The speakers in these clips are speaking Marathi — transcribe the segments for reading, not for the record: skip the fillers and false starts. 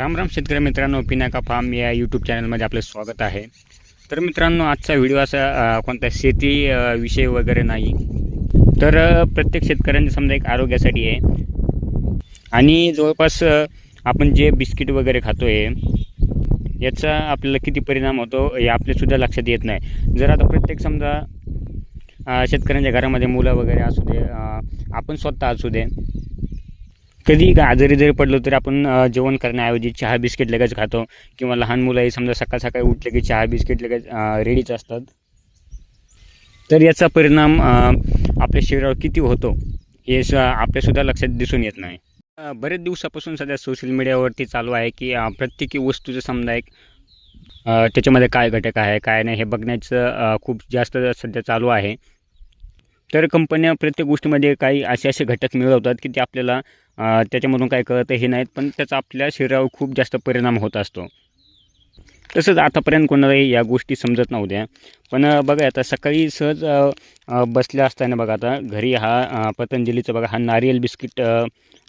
राम राम शेतकरी मित्रांनो, पिनाका फार्म या यूट्यूब चॅनलमध्ये आपलं स्वागत आहे. तर मित्रांनो, आजचा व्हिडिओ असा कोणता शेती विषय वगैरे नाही, तर प्रत्येक शेतकऱ्यांनी समजा एक आरोग्यासाठी आहे. आणि जवळपास आपण जे बिस्किट वगैरे खातो आहे याचा आपल्याला किती परिणाम होतो हे आपल्यासुद्धा लक्षात येत नाही. जर आता प्रत्येक समजा शेतकऱ्यांच्या घरामध्ये मुलं वगैरे असू दे, आपण स्वतः असू दे, कधी आजारी जरी पडलो तरी आपण जेवण करण्याऐवजी चहा बिस्किट लगेच खातो. किंवा लहान मुलंही समजा सकाळ सकाळी उठले की चहा बिस्किट लगेच रेडीच असतात. तर याचा परिणाम आपल्या शरीरावर किती होतो हे आपल्यासुद्धा लक्षात दिसून येत नाही. बरेच दिवसापासून सध्या सोशल मीडियावरती चालू आहे की प्रत्येकी वस्तूचं समजा एक त्याच्यामध्ये काय घटक आहे काय नाही हे बघण्याचं खूप जास्त सध्या चालू आहे. तर कंपन्या प्रत्येक गोष्टीमध्ये काही असे घटक मिळवतात की ते आपल्याला त्याच्यामधून काय कळतं हे नाहीत, पण त्याचा आपल्या शरीरावर खूप जास्त परिणाम होत असतो. तसंच आतापर्यंत कोणालाही या गोष्टी समजत नव्हत्या. पण बघा आता सकाळी सहज बसल्या असताना बघा आता घरी हा पतंजलीचा बघा हा नारियल बिस्किट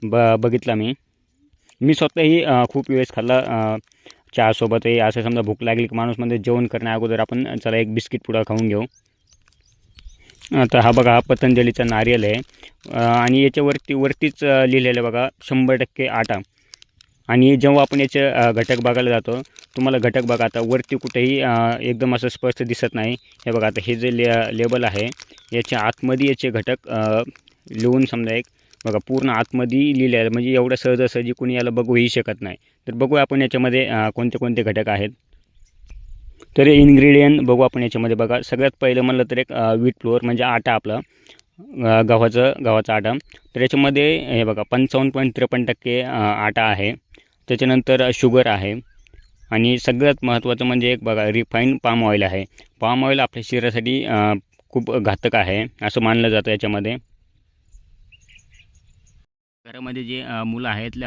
बघितला मी स्वतःही खूप वेळेस खाल्ला चहासोबतही. असं समजा भूक लागली की माणूस म्हणजे जेवण करण्या अगोदर आपण चला एक बिस्किट पुडा खाऊन घेऊ. आता हा बघा हा पतंजलीचा नारियल आहे आणि वरतीच लिहिलेलं बघा 100% आटा. आणि जेव्हा आपण याचे घटक बघायला जातो, तुम्हाला घटक बघा आता वरती कुठेही एकदम असं स्पष्ट दिसत नाही. हे बघा आता हे जे लेबल आहे याच्या आतमध्ये याचे घटक लिहून समजा एक बघा पूर्ण आतमध्ये लिहिले आहे. म्हणजे एवढं सहजासहजी कोणी याला बघूही शकत नाही. तर बघूया आपण याच्यामध्ये कोणते कोणते घटक आहेत. तर इन्ग्रेडियंट बघू आपण याच्यामध्ये बघा. सगळ्यात पहिलं म्हणलं तर एक व्हीट फ्लोअर म्हणजे आटा आपला गव्हाचा आटा. तर याच्यामध्ये हे बघा 55.53% आटा आहे. त्याच्यानंतर शुगर आहे आणि सगळ्यात महत्त्वाचं म्हणजे एक बघा रिफाईंड पाम ऑइल आहे. पाम ऑइल आपल्या शरीरासाठी खूप घातक आहे असं मानलं जातं. याच्यामध्ये घरामध्ये जे मुलं आहेत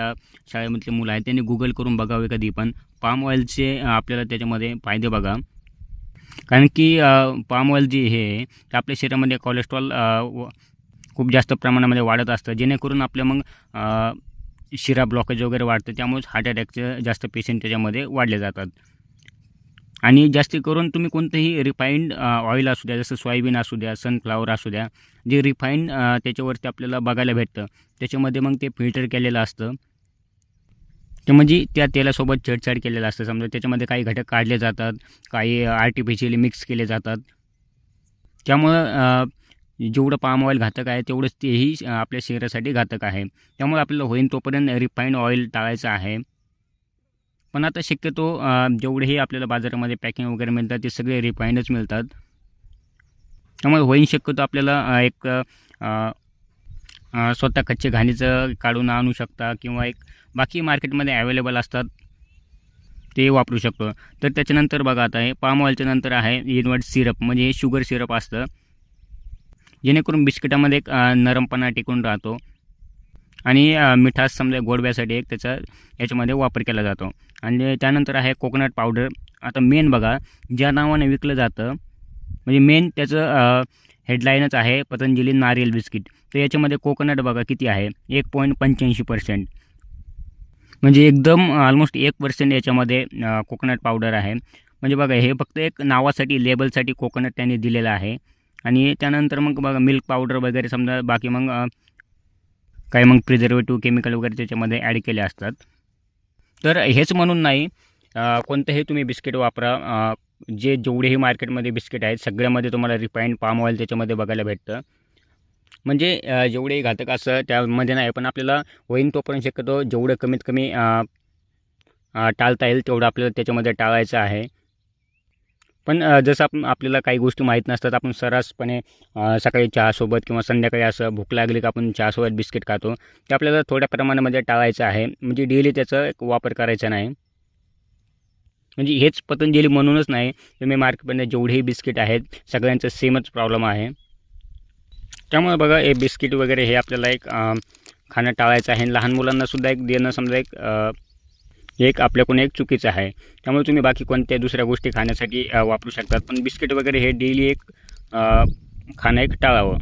शाळेमधले मुलं आहेत त्यांनी गुगल करून बघावे कधी पण पाम ऑइलचे आपल्याला त्याच्यामध्ये फायदे बघा. कारण की पाम ऑइल जे हे ते आपल्या शरीरामध्ये कोलेस्ट्रॉल खूप जास्त प्रमाणामध्ये वाढत असतं, जेणेकरून आपल्या मग शिरा ब्लॉकेज वगैरे वाढतं. त्यामुळेच हार्ट अटॅकचे जास्त पेशंट त्याच्यामध्ये वाढले जातात. आणि जास्त करून तुम्ही कोणतंही रिफाईंड ऑइल असू द्या, जसं सोयाबीन असू द्या, सनफ्लावर असू द्या, जे रिफाईंड त्याच्यावरती आपल्याला बघायला भेटतं त्याच्यामध्ये मग ते फिल्टर केलेलं असतं. ते म्हणजे त्या तेलासोबत छेडछाड केलेलं असतं. समजा त्याच्यामध्ये काही घटक काढले जातात, काही आर्टिफिशियली मिक्स केले जातात. त्यामुळं जेवढं पाम ऑइल घातक आहे तेवढंच तेही आपल्या शरीरासाठी घातक आहे. त्यामुळे आपल्याला होईन तोपर्यंत रिफाईंड ऑइल टाळायचं आहे. पण आता शक्यतो जेवढेही आपल्याला बाजारामध्ये पॅकिंग वगैरे मिळतात ते सगळे रिफाईंडच मिळतात. त्यामुळे होईन शक्यतो आपल्याला एक स्वतः कच्चे घाणीचं काढून आणू शकता किंवा एक बाकी मार्केटमध्ये अवेलेबल असतात ते वापरू शकतो. तर त्याच्यानंतर बघा आता हे पाम ऑइलच्या नंतर आहे इन्व्हर्ट सिरप, म्हणजे हे शुगर सिरप असतं, जेणेकरून बिस्किटामध्ये एक नरमपणा टिकून राहतो. आणि मिठास समजा गोडव्यासाठी एक त्याचा याच्यामध्ये वापर केला जातो. आणि त्यानंतर आहे कोकोनट पावडर. आता मेन बघा ज्या नावाने विकलं जातं म्हणजे मेन त्याचं हेडलाईनच आहे पतंजली नारियल बिस्किट. तर याच्यामध्ये कोकोनट बघा किती आहे 1.85%, म्हणजे एकदम ऑलमोस्ट 1% याच्यामध्ये कोकोनट पावडर आहे. म्हणजे बघा हे फक्त एक नावासाठी लेबलसाठी कोकोनट त्यांनी दिलेलं आहे. आणि त्यानंतर मग बघा मिल्क पावडर वगैरे समजा बाकी मग काही मग प्रिझर्वेटिव्ह केमिकल वगैरे त्याच्यामध्ये ॲड केले असतात. तर हेच म्हणून नाही, कोणतंही तुम्ही बिस्किट वापरा, जेवढेही मार्केटमध्ये बिस्किट आहेत सगळ्यामध्ये तुम्हाला रिफाईंड पाम ऑइल त्याच्यामध्ये बघायला भेटतं. म्हणजे जेवढेही घातक असं त्यामध्ये नाही, पण आपल्याला होईन तोपर्यंत शक्यतो जेवढं कमीत कमी टाळता येईल तेवढं आपल्याला त्याच्यामध्ये टाळायचं आहे. पण जसं आपल्याला काही गोष्टी माहीत नसतात, आपण सर्रासपणे सकाळी चहासोबत किंवा संध्याकाळी असं भूक लागली की आपण चहासोबत बिस्किट खातो, ते आपल्याला थोड्या प्रमाणामध्ये टाळायचं आहे. म्हणजे डेली त्याचा एक वापर करायचा नाही. म्हणजे हेच पतंजली म्हणूनच नाही, तुम्ही मार्केटमध्ये जेवढेही बिस्किट आहेत सगळ्यांचं सेमच प्रॉब्लेम आहे. त्यामुळे बघा हे बिस्किट वगैरे हे आपल्याला एक खाणं टाळायचं आहे. लहान मुलांनासुद्धा एक देणं समजा एक आपल्याकडून एक चुकीचं आहे. त्यामुळे तुम्ही बाकी कोणत्या दुसऱ्या गोष्टी खाण्यासाठी वापरू शकतात, पण बिस्किट वगैरे हे डेली एक खाणं एक टाळावं.